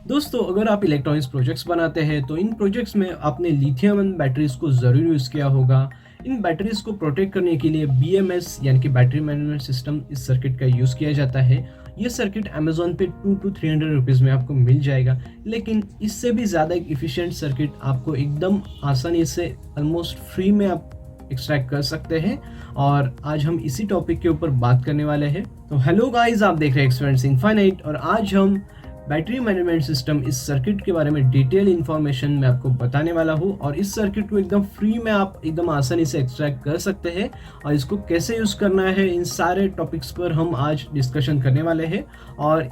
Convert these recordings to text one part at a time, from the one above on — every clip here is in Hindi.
दोस्तों, अगर आप इलेक्ट्रॉनिक्स प्रोजेक्ट्स बनाते हैं तो इन प्रोजेक्ट्स में आपने लिथियम आयन बैटरीज को ज़रूर यूज़ किया होगा। इन बैटरीज को प्रोटेक्ट करने के लिए बीएमएस यानी कि बैटरी मैनेजमेंट सिस्टम इस सर्किट का यूज़ किया जाता है। ये सर्किट अमेजोन पे 200 to 300 रुपीज़ में आपको मिल जाएगा, लेकिन इससे भी ज़्यादा एक इफ़िशिएंट सर्किट आपको एकदम आसानी से ऑलमोस्ट फ्री में आप एक्सट्रैक्ट कर सकते हैं। और आज हम इसी टॉपिक के ऊपर बात करने वाले हैं। तो हेलो गाइस, आप देख रहे हैं एक्सपीरियंस इनफाइनाइट और आज हम बैटरी मैनेजमेंट सिस्टम इस सर्किट के बारे में डिटेल इन्फॉर्मेशन मैं आपको बताने वाला हूँ। और इस सर्किट को एकदम फ्री में आप एकदम आसानी से एक्सट्रैक्ट कर सकते हैं और इसको कैसे यूज़ करना है, इन सारे टॉपिक्स पर हम आज डिस्कशन करने वाले हैं। और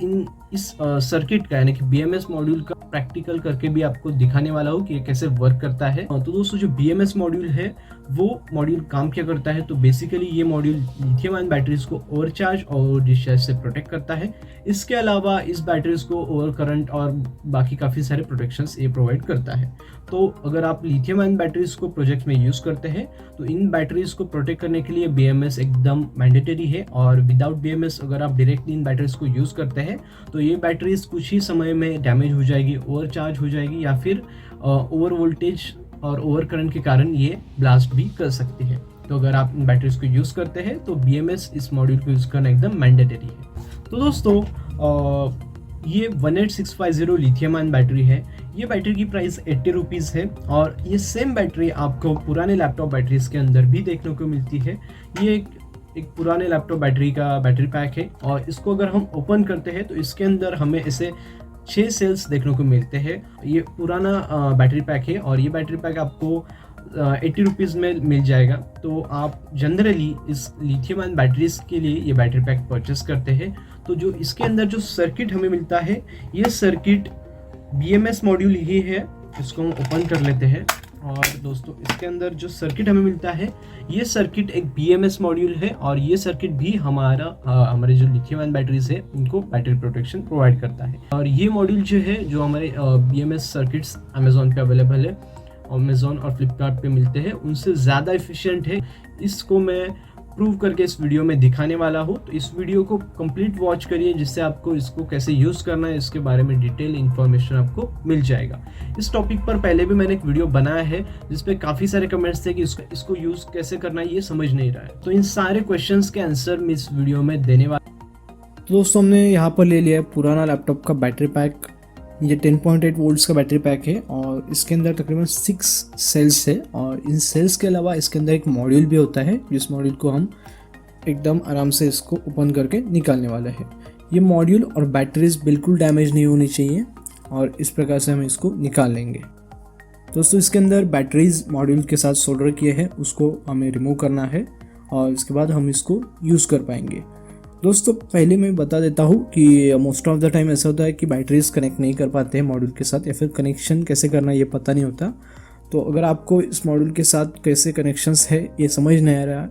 इस सर्किट का यानी कि बीएमएस मॉड्यूल का प्रैक्टिकल करके भी आपको दिखाने वाला हूँ कि ये कैसे वर्क करता है। तो दोस्तों, जो बीएमएस मॉड्यूल है वो मॉड्यूल काम क्या करता है, तो बेसिकली ये मॉड्यूल लिथियम आयन बैटरीज को ओवरचार्ज और डिस्चार्ज से प्रोटेक्ट करता है। इसके अलावा इस बैटरीज को ओवर करंट और बाकी काफ़ी सारे प्रोटेक्शंस ये प्रोवाइड करता है। तो अगर आप लिथियम आयन बैटरीज को प्रोजेक्ट में यूज़ करते हैं तो इन बैटरीज को प्रोटेक्ट करने के लिए बीएमएस एकदम मैंडेटरी है। और विदाउट बीएमएस अगर आप डायरेक्टली इन बैटरीज को यूज़ करते हैं तो ये बैटरीज कुछ ही समय में डैमेज हो जाएगी, ओवरचार्ज हो जाएगी या फिर ओवर वोल्टेज और ओवर करंट के कारण ये ब्लास्ट भी कर सकती है। तो अगर आप इन बैटरीज को यूज़ करते हैं तो बीएमएस इस मॉड्यूल को यूज़ करना एकदम मैंडेटरी है। तो दोस्तों, ये 18650 लिथियम आयन बैटरी है। ये बैटरी की प्राइस 80 रुपीज़ है और ये सेम बैटरी आपको पुराने लैपटॉप बैटरीज के अंदर भी देखने को मिलती है। ये एक पुराने लैपटॉप बैटरी का बैटरी पैक है और इसको अगर हम ओपन करते हैं तो इसके अंदर हमें ऐसे 6 सेल्स देखने को मिलते हैं। ये पुराना बैटरी पैक है और ये बैटरी पैक आपको 80 रुपीज़ में मिल जाएगा। तो आप जनरली इस लिथियम आयन बैटरीज के लिए ये बैटरी पैक परचेस करते हैं। तो जो इसके अंदर जो सर्किट हमें मिलता है, ये सर्किट बीएमएस मॉड्यूल ही है। इसको हम ओपन कर लेते हैं और दोस्तों, इसके अंदर जो सर्किट हमें मिलता है ये सर्किट एक बीएमएस मॉड्यूल है और ये सर्किट भी हमारे जो लिथियम आयन बैटरीज है उनको बैटरी प्रोटेक्शन प्रोवाइड करता है। और ये मॉड्यूल जो है, जो हमारे बीएमएस सर्किट्स अमेजोन पे अवेलेबल है, अमेजोन और फ्लिपकार्ट पे मिलते हैं, उनसे ज़्यादा एफिशिएंट है। इसको मैं प्रूव करके इस वीडियो में दिखाने वाला हूँ। तो इस वीडियो को कंप्लीट वॉच करिए, जिससे आपको इसको कैसे यूज़ करना है इसके बारे में डिटेल इन्फॉर्मेशन आपको मिल जाएगा। इस टॉपिक पर पहले भी मैंने एक वीडियो बनाया है जिसपे काफ़ी सारे कमेंट्स थे कि इसको यूज़ कैसे करना है, ये समझ नहीं रहा है। तो इन सारे क्वेश्चंस के आंसर मैं इस वीडियो में देने वाला। तो दोस्तों, हमने यहाँ पर ले लिया है पुराना लैपटॉप का बैटरी पैक। ये 10.8 वोल्ट्स का बैटरी पैक है और इसके अंदर तकरीबन 6 सेल्स है। और इन सेल्स के अलावा इसके अंदर एक मॉड्यूल भी होता है, जिस मॉड्यूल को हम एकदम आराम से इसको ओपन करके निकालने वाले हैं। ये मॉड्यूल और बैटरीज बिल्कुल डैमेज नहीं होनी चाहिए और इस प्रकार से हम इसको निकाल लेंगे। दोस्तों, इसके अंदर बैटरीज मॉड्यूल के साथ सोल्डर किए हैं, उसको हमें रिमूव करना है और इसके बाद हम इसको यूज़ कर पाएंगे। दोस्तों, पहले मैं बता देता हूँ कि मोस्ट ऑफ द टाइम ऐसा होता है कि बैटरीज कनेक्ट नहीं कर पाते हैं मॉड्यूल के साथ, या फिर कनेक्शन कैसे करना ये पता नहीं होता। तो अगर आपको इस मॉड्यूल के साथ कैसे कनेक्शंस है ये समझ नहीं आ रहा,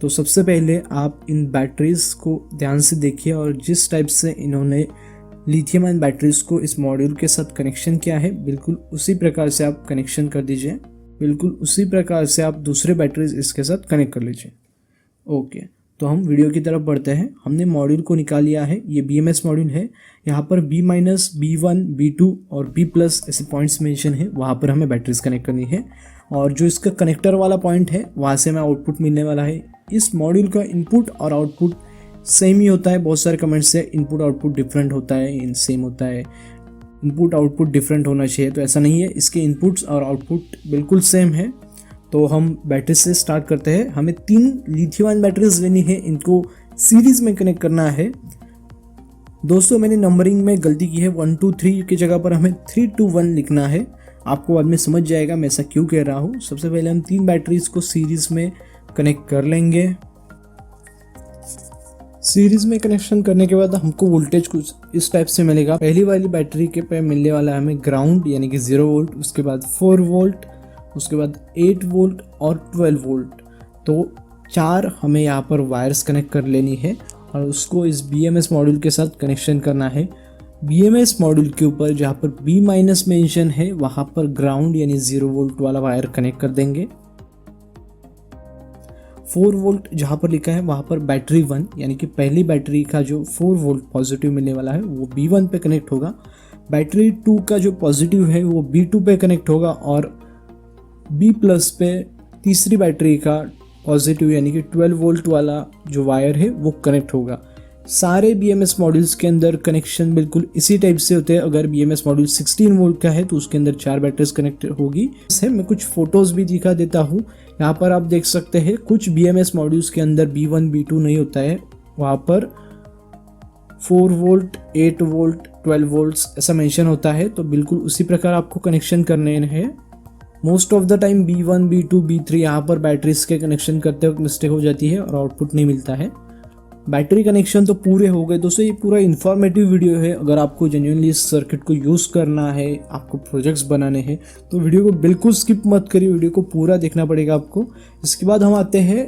तो सबसे पहले आप इन बैटरीज को ध्यान से देखिए और जिस टाइप से इन्होंने लिथियम आयन बैटरीज को इस मॉड्यूल के साथ कनेक्शन किया है, बिल्कुल उसी प्रकार से आप कनेक्शन कर दीजिए। बिल्कुल उसी प्रकार से आप दूसरे बैटरीज इसके साथ कनेक्ट कर लीजिए। ओके, तो हम वीडियो की तरफ बढ़ते हैं। हमने मॉड्यूल को निकाल लिया है। ये बीएमएस मॉड्यूल है। यहाँ पर B-, B1, B2 और B+ ऐसे पॉइंट्स मेंशन है, वहाँ पर हमें बैटरीज कनेक्ट करनी है। और जो इसका कनेक्टर वाला पॉइंट है, वहाँ से हमें आउटपुट मिलने वाला है। इस मॉड्यूल का इनपुट और आउटपुट सेम ही होता है। बहुत सारे कमेंट्स से इनपुट आउटपुट डिफरेंट होता है, सेम होता है। इनपुट आउटपुट डिफरेंट होना चाहिए, तो ऐसा नहीं है। इसके इनपुट्स और आउटपुट बिल्कुल सेम है। तो हम बैटरी से स्टार्ट करते हैं। हमें 3 लिथियम आयन बैटरीज लेनी है, इनको सीरीज में कनेक्ट करना है। दोस्तों, मैंने नंबरिंग में गलती की है, 1 2 3 की जगह पर हमें 3 2 1 लिखना है। आपको बाद में समझ जाएगा मैं ऐसा क्यों कह रहा हूँ। सबसे पहले हम 3 बैटरीज को सीरीज में कनेक्ट कर लेंगे। सीरीज में कनेक्शन करने के बाद हमको वोल्टेज कुछ इस टाइप से मिलेगा। पहली वाली बैटरी के पे मिलने वाला है हमें ग्राउंड यानी कि 0 वोल्ट, उसके बाद 4 वोल्ट, उसके बाद 8 वोल्ट और 12 वोल्ट। तो 4 हमें यहाँ पर वायर्स कनेक्ट कर लेनी है और उसको इस बीएमएस मॉड्यूल के साथ कनेक्शन करना है। बीएमएस मॉड्यूल के ऊपर जहाँ पर B- मेंशन है, वहाँ पर ग्राउंड यानी 0 वोल्ट वाला वायर कनेक्ट कर देंगे। 4 वोल्ट जहाँ पर लिखा है वहाँ पर बैटरी 1 यानी कि पहली बैटरी का जो 4 वोल्ट पॉजिटिव मिलने वाला है वो B1 पे कनेक्ट होगा। बैटरी 2 का जो पॉजिटिव है वो B2 पे कनेक्ट होगा और B+ पे तीसरी बैटरी का पॉजिटिव यानी कि 12 वोल्ट वाला जो वायर है वो कनेक्ट होगा। सारे BMS मॉड्यूल्स के अंदर कनेक्शन बिल्कुल इसी टाइप से होते हैं। अगर BMS मॉड्यूल 16 वोल्ट का है तो उसके अंदर 4 बैटरीज कनेक्ट होगी। मैं कुछ फोटोज भी दिखा देता हूँ। यहाँ पर आप देख सकते हैं कुछ BMS मॉड्यूल्स के अंदर B1 B2 नहीं होता है, वहाँ पर 4 वोल्ट 8 वोल्ट 12 वोल्ट्स ऐसा मेंशन होता है। तो बिल्कुल उसी प्रकार आपको कनेक्शन करने हैं। Most of the time B1 B2 B3 यहाँ पर बैटरीज के कनेक्शन करते वक्त मिस्टेक हो जाती है और आउटपुट नहीं मिलता है। बैटरी कनेक्शन तो पूरे हो गए। दोस्तों ये पूरा इन्फॉर्मेटिव वीडियो है। अगर आपको जेन्युइनली इस सर्किट को यूज़ करना है, आपको प्रोजेक्ट्स बनाने हैं, तो वीडियो को बिल्कुल स्किप मत करिए, वीडियो को पूरा देखना पड़ेगा आपको। इसके बाद हम आते हैं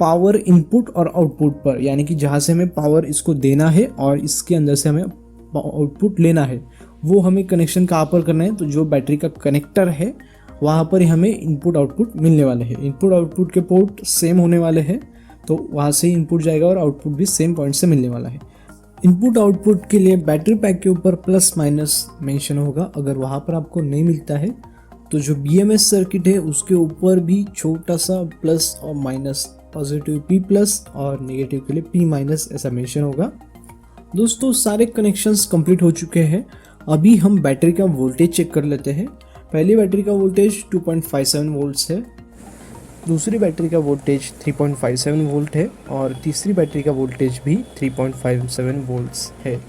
पावर इनपुट और आउटपुट पर, यानी कि जहाँ से हमें पावर इसको देना है और इसके अंदर से हमें आउटपुट लेना है, वो हमें कनेक्शन कहाँ पर करना है। तो जो बैटरी का कनेक्टर है वहाँ पर ही हमें इनपुट आउटपुट मिलने वाले हैं। इनपुट आउटपुट के पोर्ट सेम होने वाले हैं, तो वहाँ से ही इनपुट जाएगा और आउटपुट भी सेम पॉइंट से मिलने वाला है। इनपुट आउटपुट के लिए बैटरी पैक के ऊपर प्लस माइनस मेंशन होगा। अगर वहाँ पर आपको नहीं मिलता है तो जो BMS सर्किट है उसके ऊपर भी छोटा सा प्लस और माइनस, पॉजिटिव P+ और नेगेटिव के लिए P- ऐसा मेंशन होगा। दोस्तों सारे कनेक्शंस कंप्लीट हो चुके हैं। अभी हम बैटरी का वोल्टेज चेक कर लेते हैं। पहली बैटरी का वोल्टेज 2.57 वोल्ट्स है, दूसरी बैटरी का वोल्टेज 3.57 वोल्ट है और तीसरी बैटरी का वोल्टेज भी 3.57 वोल्ट्स है।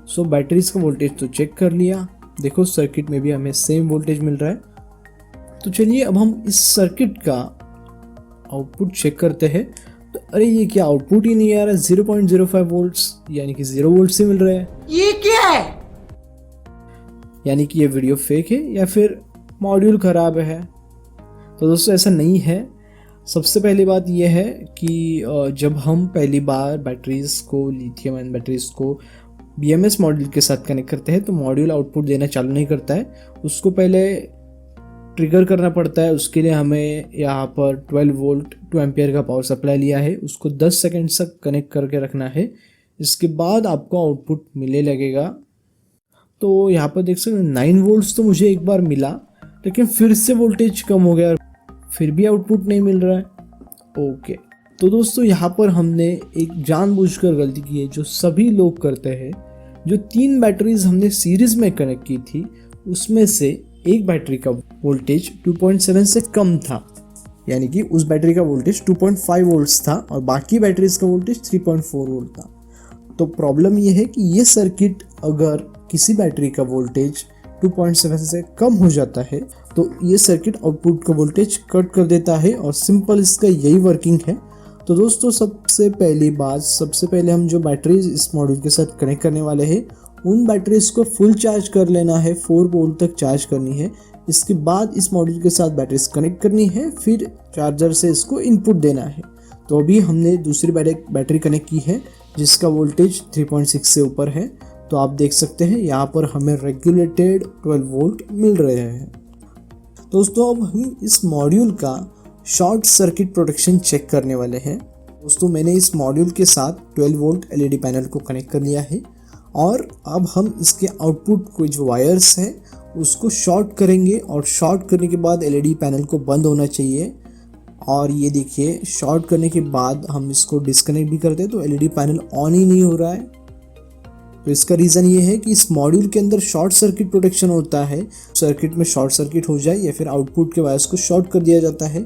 सो बैटरीज का वोल्टेज तो चेक कर लिया। देखो सर्किट में भी हमें सेम वोल्टेज मिल रहा है। तो चलिए अब हम इस सर्किट का आउटपुट चेक करते हैं। तो अरे ये क्या आउटपुट ही नहीं आ रहा है, 0.05 वोल्ट्स यानी कि 0 वोल्ट से मिल रहा है। ये क्या है? यानी कि ये वीडियो फेक है या फिर मॉड्यूल खराब है। तो दोस्तों ऐसा नहीं है। सबसे पहली बात यह है कि जब हम पहली बार बैटरीज को, लिथियम आयन बैटरीज को BMS मॉड्यूल के साथ कनेक्ट करते हैं तो मॉड्यूल आउटपुट देना चालू नहीं करता है, उसको पहले ट्रिगर करना पड़ता है। उसके लिए हमें यहाँ पर 12 वोल्ट 2 एम्पियर का पावर सप्लाई लिया है, उसको 10 सेकेंड तक कनेक्ट करके रखना है। इसके बाद आपको आउटपुट मिलने लगेगा। तो यहाँ पर देख सकते 9 वोल्ट्स तो मुझे एक बार मिला, लेकिन फिर से वोल्टेज कम हो गया, फिर भी आउटपुट नहीं मिल रहा है। ओके, तो दोस्तों यहाँ पर हमने एक जानबूझकर गलती की है जो सभी लोग करते हैं। जो 3 बैटरीज हमने सीरीज में कनेक्ट की थी उसमें से एक बैटरी का वोल्टेज 2.7 से कम था, यानी कि उस बैटरी का वोल्टेज 2.5 वोल्ट्स था और बाकी बैटरीज का वोल्टेज 3.4 वोल्ट था। तो प्रॉब्लम यह है कि ये सर्किट अगर किसी बैटरी का वोल्टेज 2.7 से कम हो जाता है तो ये सर्किट आउटपुट का वोल्टेज कट कर देता है और सिंपल इसका यही वर्किंग है। तो दोस्तों सबसे पहले हम जो बैटरीज इस मॉड्यूल के साथ कनेक्ट करने वाले हैं उन बैटरीज को फुल चार्ज कर लेना है, 4 वोल्ट तक चार्ज करनी है। इसके बाद इस मॉड्यूल के साथ बैटरीज कनेक्ट करनी है, फिर चार्जर से इसको इनपुट देना है। तो अभी हमने दूसरी बैटरी कनेक्ट की है जिसका वोल्टेज 3.6 से ऊपर है। तो आप देख सकते हैं यहाँ पर हमें रेगुलेटेड 12 वोल्ट मिल रहे हैं। दोस्तों अब हम इस मॉड्यूल का शॉर्ट सर्किट प्रोटेक्शन चेक करने वाले हैं। दोस्तों मैंने इस मॉड्यूल के साथ 12 वोल्ट LED पैनल को कनेक्ट कर लिया है और अब हम इसके आउटपुट को जो वायर्स है उसको शॉर्ट करेंगे और शॉर्ट करने के बाद LED पैनल को बंद होना चाहिए। और ये देखिए शॉर्ट करने के बाद हम इसको डिस्कनेक्ट भी करते हैं तो LED पैनल ऑन ही नहीं हो रहा है। तो इसका रीज़न ये है कि इस मॉड्यूल के अंदर शॉर्ट सर्किट प्रोटेक्शन होता है। सर्किट में शॉर्ट सर्किट हो जाए या फिर आउटपुट के वायर्स को शॉर्ट कर दिया जाता है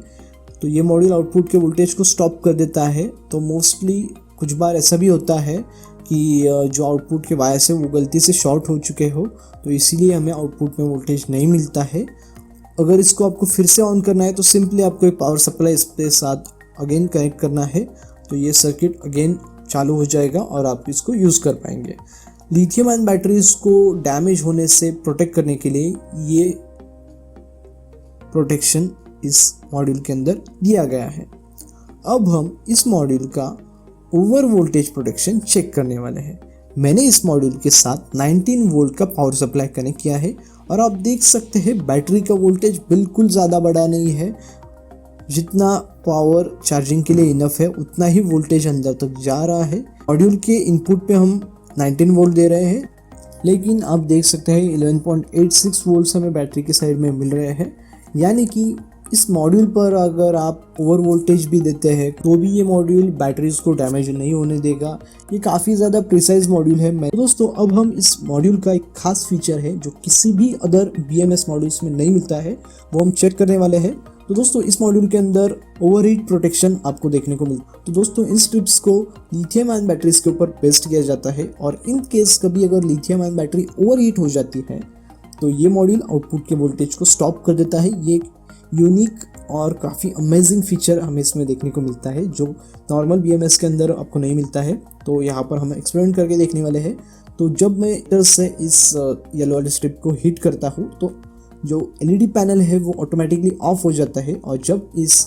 तो ये मॉड्यूल आउटपुट के वोल्टेज को स्टॉप कर देता है। तो मोस्टली कुछ बार ऐसा भी होता है कि जो आउटपुट के वायर्स है वो गलती से शॉर्ट हो चुके हो, तो इसीलिए हमें आउटपुट में वोल्टेज नहीं मिलता है। अगर इसको आपको फिर से ऑन करना है तो सिंपली आपको एक पावर सप्लाई इसके साथ अगेन कनेक्ट करना है, तो ये सर्किट अगेन चालू हो जाएगा और आप इसको यूज़ कर पाएंगे। लिथियम आयन बैटरीज को डैमेज होने से प्रोटेक्ट करने के लिए ये प्रोटेक्शन इस मॉड्यूल के अंदर दिया गया है। अब हम इस मॉड्यूल का ओवर वोल्टेज प्रोटेक्शन चेक करने वाले हैं। मैंने इस मॉड्यूल के साथ 19 वोल्ट का पावर सप्लाई कनेक्ट किया है और आप देख सकते हैं बैटरी का वोल्टेज बिल्कुल ज़्यादा बड़ा नहीं है। जितना पावर चार्जिंग के लिए इनफ है उतना ही वोल्टेज अंदर तक जा रहा है। मॉड्यूल के इनपुट पे हम 19 वोल्ट दे रहे हैं लेकिन आप देख सकते हैं 11.86 वोल्ट्स हमें बैटरी के साइड में मिल रहे हैं, यानी कि इस मॉड्यूल पर अगर आप ओवर वोल्टेज भी देते हैं तो भी ये मॉड्यूल बैटरीज को डैमेज नहीं होने देगा। ये काफ़ी ज़्यादा प्रिसाइज मॉड्यूल है। तो दोस्तों अब हम इस मॉड्यूल का एक खास फीचर है जो किसी भी अदर BMS मॉड्यूल्स में नहीं मिलता है, वो हम चेक करने वाले हैं। तो दोस्तों इस मॉड्यूल के अंदर ओवरहीट प्रोटेक्शन आपको देखने को मिलता है। तो दोस्तों इन स्ट्रिप्स को लिथियम आयन बैटरीज के ऊपर पेस्ट किया जाता है और इन केस कभी अगर लिथियम आयन बैटरी ओवरहीट हो जाती है तो ये मॉड्यूल आउटपुट के वोल्टेज को स्टॉप कर देता है। ये यूनिक और काफ़ी अमेजिंग फीचर हमें इसमें देखने को मिलता है जो नॉर्मल BMS के अंदर आपको नहीं मिलता है। तो यहाँ पर हम एक्सपेरिमेंट करके देखने वाले हैं। तो जब मैं हीटर से इस येलो वाली स्ट्रिप को हीट करता हूँ तो जो LED पैनल है वो ऑटोमेटिकली ऑफ हो जाता है, और जब इस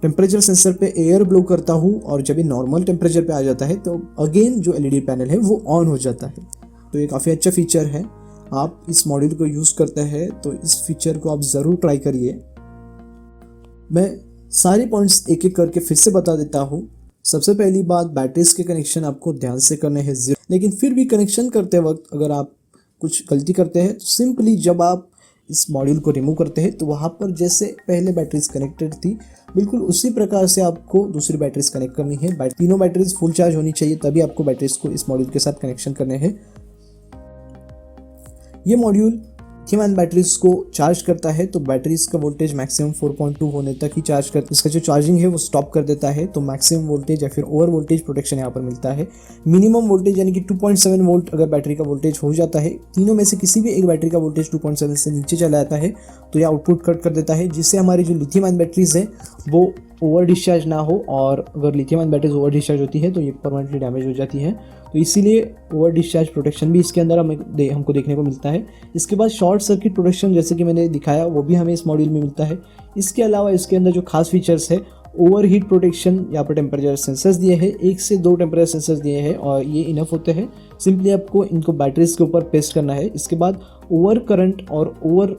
टेम्परेचर सेंसर पे एयर ब्लो करता हूँ और जब ये नॉर्मल टेम्परेचर पे आ जाता है तो अगेन जो LED पैनल है वो ऑन हो जाता है। तो ये काफ़ी अच्छा फीचर है। आप इस मॉड्यूल को यूज़ करते हैं तो इस फीचर को आप ज़रूर ट्राई करिए। मैं सारे पॉइंट्स एक एक करके फिर से बता देता हूँ। सबसे पहली बात, बैटरीज के कनेक्शन आपको ध्यान से करने हैं ज़रूर, लेकिन फिर भी कनेक्शन करते वक्त अगर आप कुछ गलती करते हैं तो सिंपली जब आप इस मॉड्यूल को रिमूव करते हैं तो वहाँ पर जैसे पहले बैटरीज कनेक्टेड थी बिल्कुल उसी प्रकार से आपको दूसरी बैटरीज कनेक्ट करनी है। तीनों बैटरीज फुल चार्ज होनी चाहिए, तभी आपको बैटरीज को इस मॉड्यूल के साथ कनेक्शन करने हैं। ये मॉड्यूल लिथियम आयन बैटरीज को चार्ज करता है तो बैटरीज का वोल्टेज मैक्सिमम 4.2 होने तक ही चार्ज कर, इसका जो चार्जिंग है वो स्टॉप कर देता है। तो मैक्सिमम वोल्टेज या फिर ओवर वोल्टेज प्रोटेक्शन यहाँ पर मिलता है। मिनिमम वोल्टेज यानी कि 2.7 वोल्ट अगर बैटरी का वोल्टेज हो जाता है, तीनों में से किसी भी एक बैटरी का वोल्टेज 2.7 से नीचे चला जाता है तो यह आउटपुट कट कर देता है, जिससे हमारी जो लिथियम आयन बैटरीज है वो ओवर डिस्चार्ज ना हो। और अगर lithium ion batteries over discharge होती है तो ये परमानेंटली डैमेज हो जाती है। तो इसीलिए ओवर डिस्चार्ज प्रोटेक्शन भी इसके अंदर हमको देखने को मिलता है। इसके बाद शॉर्ट सर्किट प्रोटेक्शन जैसे कि मैंने दिखाया वो भी हमें इस मॉड्यूल में मिलता है। इसके अलावा इसके अंदर जो खास फीचर्स है, ओवर हीट प्रोटेक्शन, यहाँ पर टेम्परेचर सेंसर्स दिए हैं, 1 से 2 टेम्परेचर सेंसर्स दिए हैं और ये इनफ होते हैं। सिंपली आपको इनको बैटरीज के ऊपर पेस्ट करना है। इसके बाद ओवर करंट और ओवर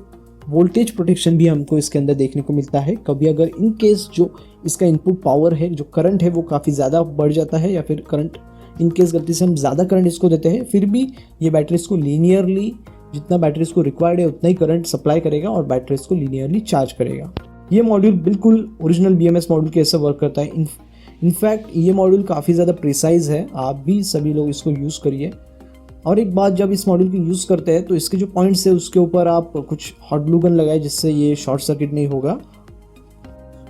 वोल्टेज प्रोटेक्शन भी हमको इसके अंदर देखने को मिलता है। कभी अगर इन केस जो इसका इनपुट पावर है, जो करंट है वो काफ़ी ज़्यादा बढ़ जाता है या फिर करंट इन केस गलती से हम ज़्यादा करंट इसको देते हैं, फिर भी ये बैटरीज को लीनियरली जितना बैटरीज को रिक्वायर्ड है उतना ही करंट सप्लाई करेगा और बैटरीज को लीनियरली चार्ज करेगा। ये मॉड्यूल बिल्कुल ओरिजिनल BMS मॉड्यूल के ऐसे वर्क करता है। इनफैक्ट ये मॉड्यूल काफ़ी ज़्यादा प्रिसाइज है। आप भी सभी लोग इसको यूज़ करिए। और एक बात, जब इस मॉड्यूल को यूज़ करते हैं तो इसके जो पॉइंट्स है उसके ऊपर आप कुछ हॉट ग्लू गन लगाए जिससे ये शॉर्ट सर्किट नहीं होगा।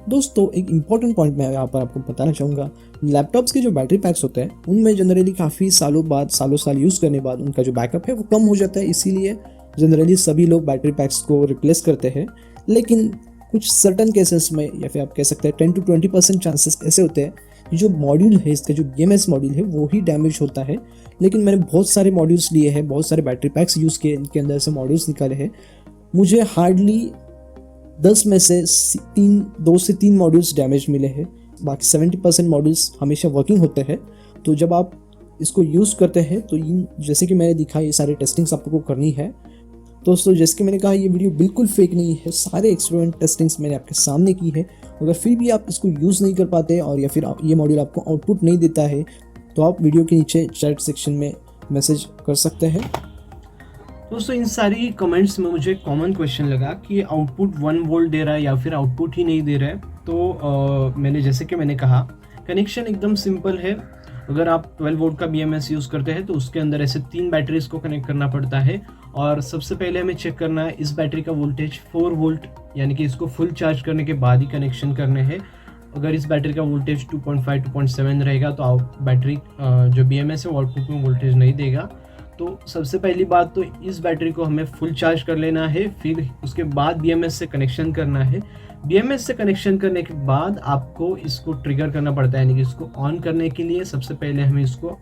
दोस्तों एक इम्पॉर्टेंट पॉइंट मैं यहाँ पर आपको बताना चाहूँगा, लैपटॉप्स के जो बैटरी पैक्स होते हैं उनमें जनरली काफ़ी सालों साल यूज़ करने बाद उनका जो बैकअप है वो कम हो जाता है। इसीलिए जनरली सभी लोग बैटरी पैक्स को रिप्लेस करते हैं। लेकिन कुछ सर्टन केसेस में या फिर आप कह सकते हैं 10 to 20% चांसेस ऐसे होते हैं कि जो मॉड्यूल है, इसका जो BMS मॉड्यूल है वो ही डैमेज होता है। लेकिन मैंने बहुत सारे मॉड्यूल्स लिए हैं, बहुत सारे बैटरी पैक्स यूज़ किए, इनके अंदर से मॉड्यूल्स निकाले हैं। मुझे हार्डली 10 में से 2 से 3 मॉड्यूल्स डैमेज मिले हैं। बाकी 70% मॉड्यूल्स हमेशा वर्किंग होते हैं। तो जब आप इसको यूज़ करते हैं तो इन जैसे कि मैंने दिखा ये सारे टेस्टिंग्स आपको करनी है। दोस्तों जैसे कि मैंने कहा ये वीडियो बिल्कुल फेक नहीं है, सारे एक्सपेरिमेंट टेस्टिंग्स मैंने आपके सामने की है। अगर फिर भी आप इसको यूज़ नहीं कर पाते और या फिर ये मॉड्यूल आपको आउटपुट नहीं देता है तो आप वीडियो के नीचे चैट सेक्शन में मैसेज कर सकते हैं। दोस्तों इन सारी कमेंट्स में मुझे कॉमन क्वेश्चन लगा कि आउटपुट 1 वोल्ट दे रहा है या फिर आउटपुट ही नहीं दे रहा है। तो मैंने जैसे कि मैंने कहा कनेक्शन एकदम सिंपल है। अगर आप 12 वोल्ट का BMS यूज़ करते हैं तो उसके अंदर ऐसे 3 बैटरीज को कनेक्ट करना पड़ता है और सबसे पहले हमें चेक करना है इस बैटरी का वोल्टेज 4 वोल्ट, यानी कि इसको फुल चार्ज करने के बाद ही कनेक्शन करने हैं। अगर इस बैटरी का वोल्टेज 2.5 2.7 रहेगा तो बैटरी जो BMS है वो आउटपुट में वोल्टेज नहीं देगा। तो सबसे पहली बात तो इस बैटरी को हमें फुल चार्ज कर लेना है, फिर उसके बाद BMS से कनेक्शन करना है। BMS से कनेक्शन करने के बाद आपको इसको ट्रिगर करना पड़ता है, यानी कि इसको ऑन करने के लिए सबसे पहले हमें इसको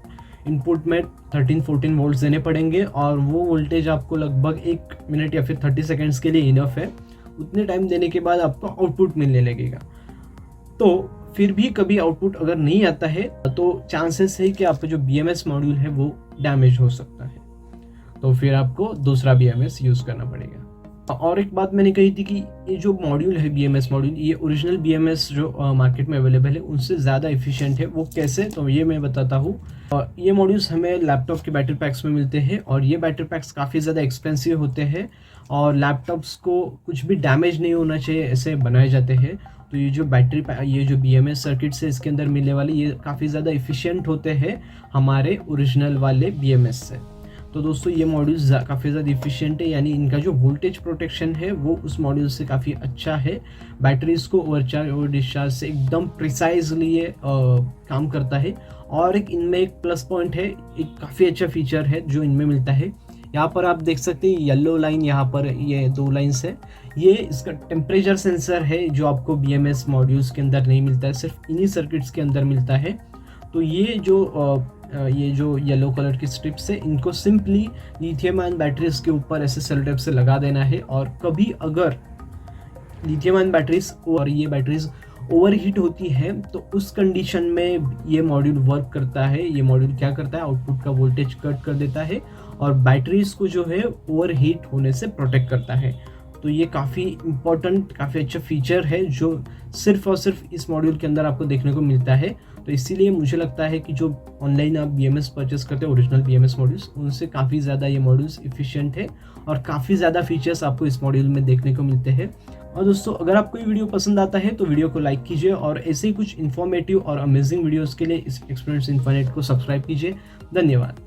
इनपुट में 13-14 वोल्ट देने पड़ेंगे और वो वोल्टेज आपको लगभग 1 मिनट या फिर 30 सेकेंड्स के लिए इनफ है। उतने टाइम देने के बाद आपको आउटपुट मिलने लगेगा। तो फिर भी कभी आउटपुट अगर नहीं आता है तो चांसेस है कि आपका जो BMS मॉड्यूल है वो डैमेज हो सकता है, तो फिर आपको दूसरा BMS यूज़ करना पड़ेगा। और एक बात मैंने कही थी कि ये जो मॉड्यूल है BMS मॉड्यूल, ये ओरिजिनल BMS जो मार्केट में अवेलेबल है उनसे ज़्यादा एफिशिएंट है। वो कैसे, तो ये मैं बताता हूँ। ये मॉड्यूल्स हमें लैपटॉप के बैटरी पैक्स में मिलते हैं और ये बैटरी पैक्स काफ़ी ज़्यादा एक्सपेंसिव होते हैं और लैपटॉप्स को कुछ भी डैमेज नहीं होना चाहिए ऐसे बनाए जाते हैं। तो ये जो ये जो BMS सर्किट्स है इसके अंदर मिलने वाले ये काफ़ी ज़्यादा एफिशिएंट होते हैं हमारे ओरिजिनल वाले BMS से। तो दोस्तों ये मॉड्यूल्स काफ़ी ज़्यादा इफिशिएंट है, यानी इनका जो वोल्टेज प्रोटेक्शन है वो उस मॉड्यूल से काफ़ी अच्छा है। बैटरीज को ओवरचार्ज और डिस्चार्ज से एकदम प्रिसाइजली ये काम करता है। और एक इनमें एक प्लस पॉइंट है, एक काफ़ी अच्छा फीचर है जो इनमें मिलता है। यहाँ पर आप देख सकते हैं येलो लाइन, यहाँ पर ये 2 लाइन्स है, ये इसका टेम्परेचर सेंसर है जो आपको BMS मॉड्यूल्स के अंदर नहीं मिलता है, सिर्फ इन्हीं सर्किट्स के अंदर मिलता है। तो ये जो येलो कलर की स्ट्रिप्स है इनको सिंपली लिथियम आयन बैटरीज के ऊपर ऐसे सेलो टेप से लगा देना है। और कभी अगर लिथियम आयन बैटरीज और ये बैटरीज ओवरहीट होती है तो उस कंडीशन में ये मॉड्यूल वर्क करता है। ये मॉड्यूल क्या करता है, आउटपुट का वोल्टेज कट कर देता है और बैटरीज को जो है ओवरहीट होने से प्रोटेक्ट करता है। तो ये काफ़ी इंपॉर्टेंट, काफ़ी अच्छा फीचर है जो सिर्फ और सिर्फ इस मॉड्यूल के अंदर आपको देखने को मिलता है। तो इसीलिए मुझे लगता है कि जो ऑनलाइन आप BMS परचेस करते हैं ओरिजिनल BMS मॉड्यूल्स, उनसे काफ़ी ज़्यादा ये मॉड्यूल्स इफिशिएंट है और काफ़ी ज़्यादा फीचर्स आपको इस मॉड्यूल में देखने को मिलते हैं। और दोस्तों अगर आपको ये वीडियो पसंद आता है तो वीडियो को लाइक कीजिए और ऐसे ही कुछ इन्फॉर्मेटिव और अमेजिंग वीडियोज़ के लिए इस एक्सपीरियंस इन्फोनेट को सब्सक्राइब कीजिए। धन्यवाद।